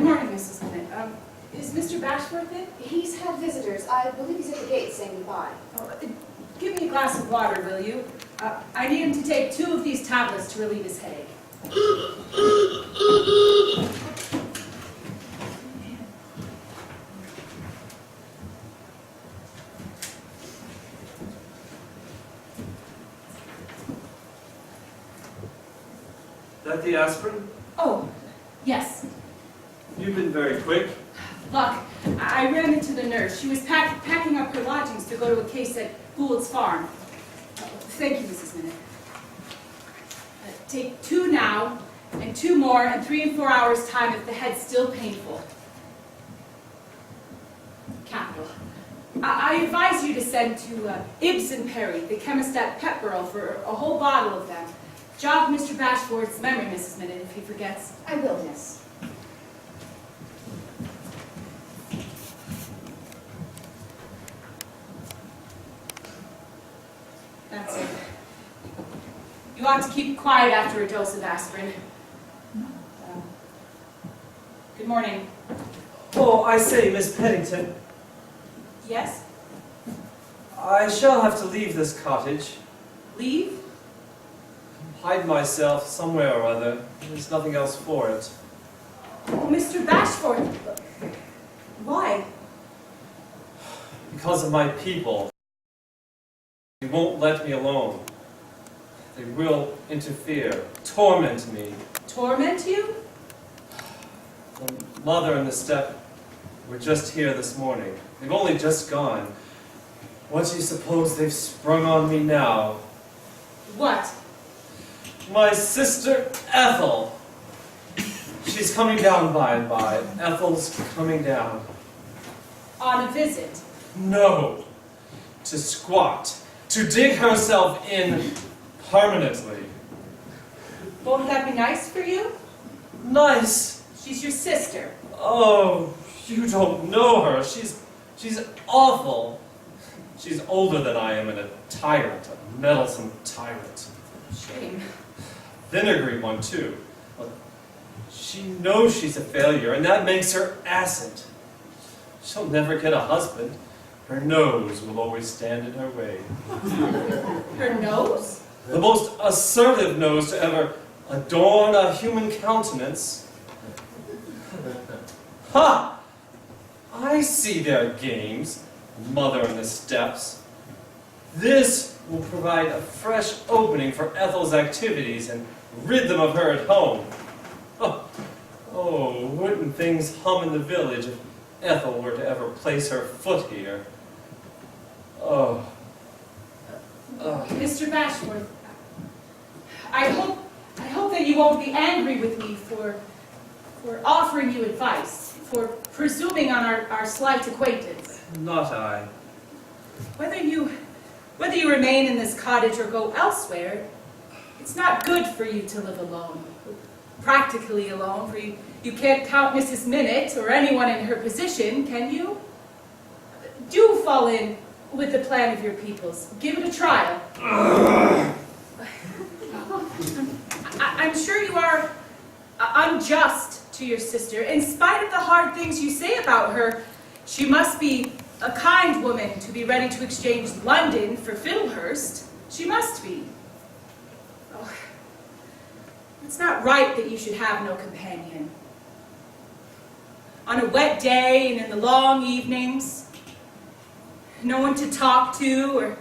morning, Mrs. Bennett. Is Mr. Bashworth in? He's had visitors. I believe he's at the gate saying goodbye. Oh, give me a glass of water, will you? I need him to take 2 of these tablets to relieve his headache. That the aspirin? Oh, yes. You've been very quick. Look, I ran into the nurse. She was packing up her lodgings to go to a case at Gould's farm. Thank you, Mrs. Minute. Take 2 now, and 2 more, and 3 and 4 hours' time if the head's still painful. Capital. I advise you to send to Ibs and Perry, the chemist at Petborough, for a whole bottle of them. Jog Mr. Bashworth's memory, Mrs. Minute, if he forgets. I will, miss. That's it. You ought to keep quiet after a dose of aspirin. Good morning. Oh, I say, Miss Pennington, Yes? I shall have to leave this cottage. Leave? Hide myself somewhere or other. There's nothing else for it. Oh, Mr. Bashworth. Why? Because of my people. They won't let me alone. They will interfere, torment me. Torment you? The mother and the step were just here this morning. They've only just gone. What do you suppose they've sprung on me now? What? My sister Ethel. She's coming down by and by. Ethel's coming down. On a visit? No. To squat. To dig herself in permanently. Won't that be nice for you? Nice. She's your sister. Oh, you don't know her. She's awful. She's older than I am and a tyrant, a meddlesome tyrant. Shame. Vinegary one, too. But she knows she's a failure, and that makes her acid. She'll never get a husband. Her nose will always stand in her way. Her nose? The most assertive nose to ever adorn a human countenance. Ha! I see their games, mother and the steps. This will provide a fresh opening for Ethel's activities and rid them of her at home. Oh, wouldn't things hum in the village if Ethel were to ever place her foot here? Oh. Mr. Bashworth, I hope that you won't be angry with me for offering you advice, for presuming on our slight acquaintance. Not I. Whether you remain in this cottage or go elsewhere, it's not good for you to live alone. Practically alone, for you can't count Mrs. Minute or anyone in her position, can you? Do fall in with the plan of your peoples. Give it a trial. I'm sure you are unjust to your sister. In spite of the hard things you say about her, she must be a kind woman to be ready to exchange London for Fiddlehurst. She must be. Oh, it's not right that you should have no companion. On a wet day and in the long evenings, no one to talk to or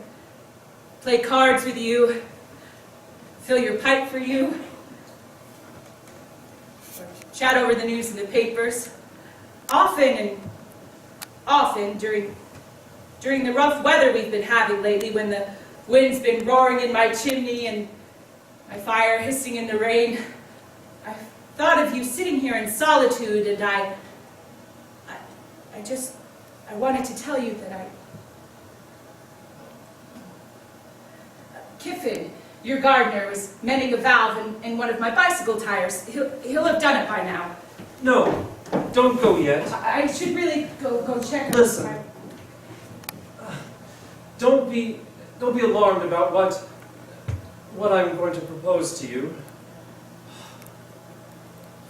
play cards with you, fill your pipe for you, or chat over the news in the papers. Often during the rough weather we've been having lately, when the wind's been roaring in my chimney and my fire hissing in the rain, I've thought of you sitting here in solitude, and I wanted to tell you that Kiffin, your gardener, was mending a valve in one of my bicycle tires. He'll have done it by now. No, don't go yet. I should really go check. Listen. Don't be alarmed about what I'm going to propose to you.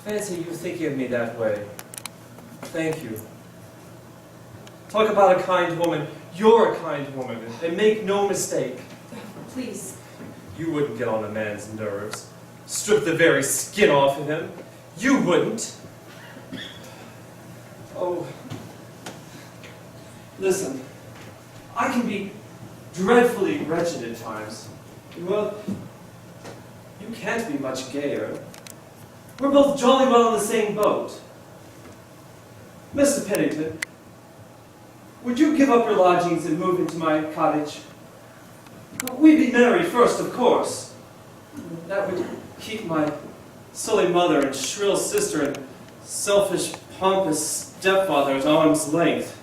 Fancy you thinking of me that way. Thank you. Talk about a kind woman. You're a kind woman, and make no mistake. Please. You wouldn't get on a man's nerves. Strip the very skin off of him. You wouldn't. Oh. Listen, I can be dreadfully wretched at times. Well, you can't be much gayer. We're both jolly well in the same boat. Mr. Pennington, would you give up your lodgings and move into my cottage? We'd be married first, of course. That would keep my silly mother and shrill sister and selfish, pompous stepfather at arm's length.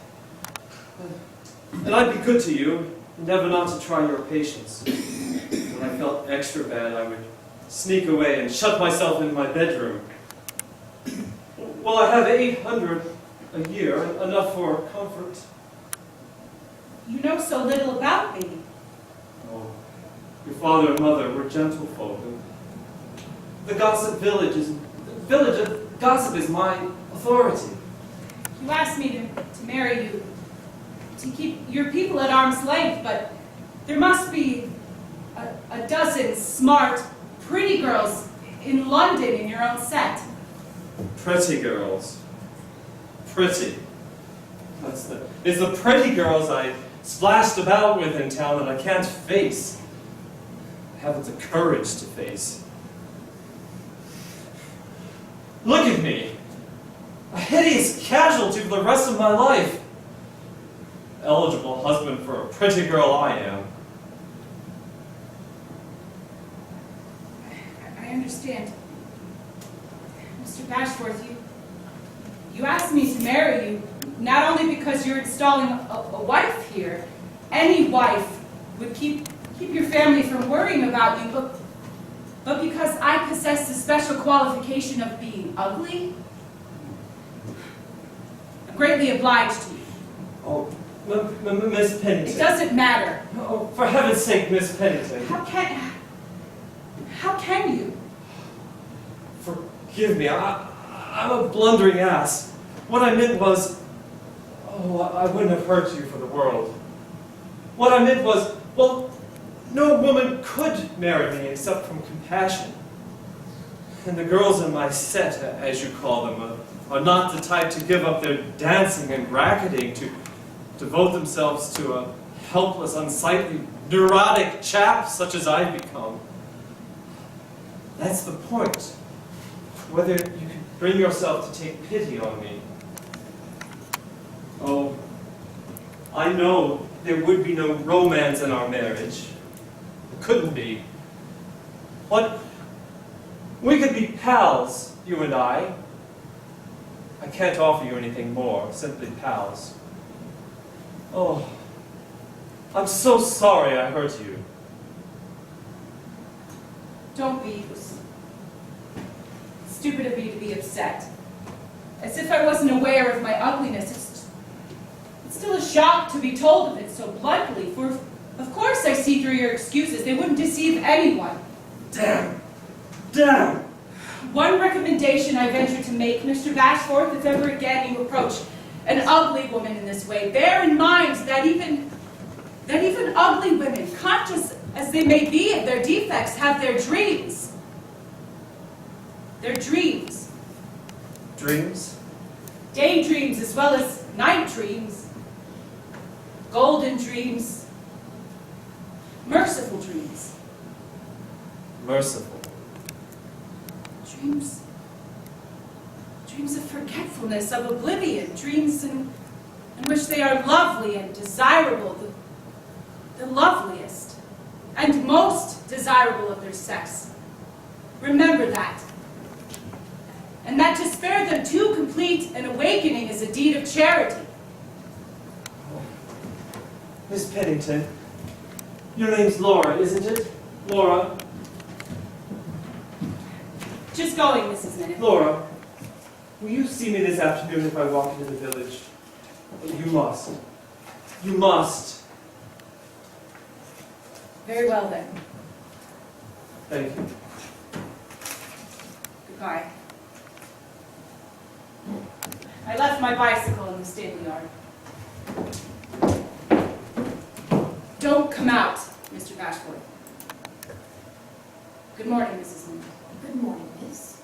And I'd be good to you, never not to try your patience. When I felt extra bad, I would sneak away and shut myself in my bedroom. Well, I have 800 a year, enough for comfort. You know so little about me. Oh, your father and mother were gentlefolk. The gossip village of gossip is my authority. You asked me to marry you, to keep your people at arm's length, but there must be a dozen smart, pretty girls in London in your own set. Pretty girls. Pretty. It's the pretty girls I splashed about with in town that I can't face. I haven't the courage to face. Look at me. A hideous casualty for the rest of my life. Eligible husband for a pretty girl I am. I understand. Mr. Bashforth, you asked me to marry you, not only because you're installing a wife here. Any wife would keep your family from worrying about you, but because I possess the special qualification of being ugly. I'm greatly obliged to you. Oh, Miss Pennington. It doesn't matter. Oh, for heaven's sake, Miss Pennington. How can you? Forgive me, I'm a blundering ass. What I meant was, I wouldn't have hurt you for the world. What I meant was, well, no woman could marry me except from compassion. And the girls in my set, as you call them, are not the type to give up their dancing and racketing to devote themselves to a helpless, unsightly, neurotic chap such as I've become. That's the point. Whether you can bring yourself to take pity on me. Oh, I know there would be no romance in our marriage. It couldn't be. But we could be pals, you and I. I can't offer you anything more, simply pals. Oh, I'm so sorry I hurt you. Don't be. Stupid of me to be upset. As if I wasn't aware of my ugliness. It's still a shock to be told of it so bluntly, for of course I see through your excuses. They wouldn't deceive anyone. Damn! Damn! One recommendation I venture to make, Mr. Bashforth, if ever again you approach an ugly woman in this way, bear in mind that even ugly women, conscious as they may be of their defects, have their dreams. Their dreams. Dreams? Daydreams as well as night dreams. Golden dreams. Merciful dreams. Merciful. Dreams. Dreams of forgetfulness, of oblivion. Dreams in which they are lovely and desirable. The loveliest and most desirable of their sex. Remember that. And that to spare them too complete an awakening is a deed of charity. Miss Pennington, your name's Laura, isn't it? Laura. Just going, Mrs. Minute. Laura, will you see me this afternoon if I walk into the village? You must. You must. Very well then. Thank you. Goodbye. I left my bicycle in the stable yard. Don't come out, Mr. Bashwood. Good morning, Mrs. Lynn. Good morning, miss.